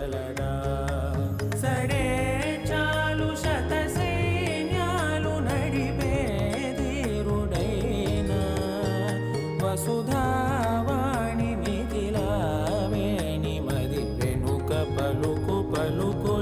వదలడా సడే చాలు శత సైన్యాలు నడిపే ధీరుడైనా వసుధావాణి మిథిలా వేణి మది వెనుక పలుకు పలుకు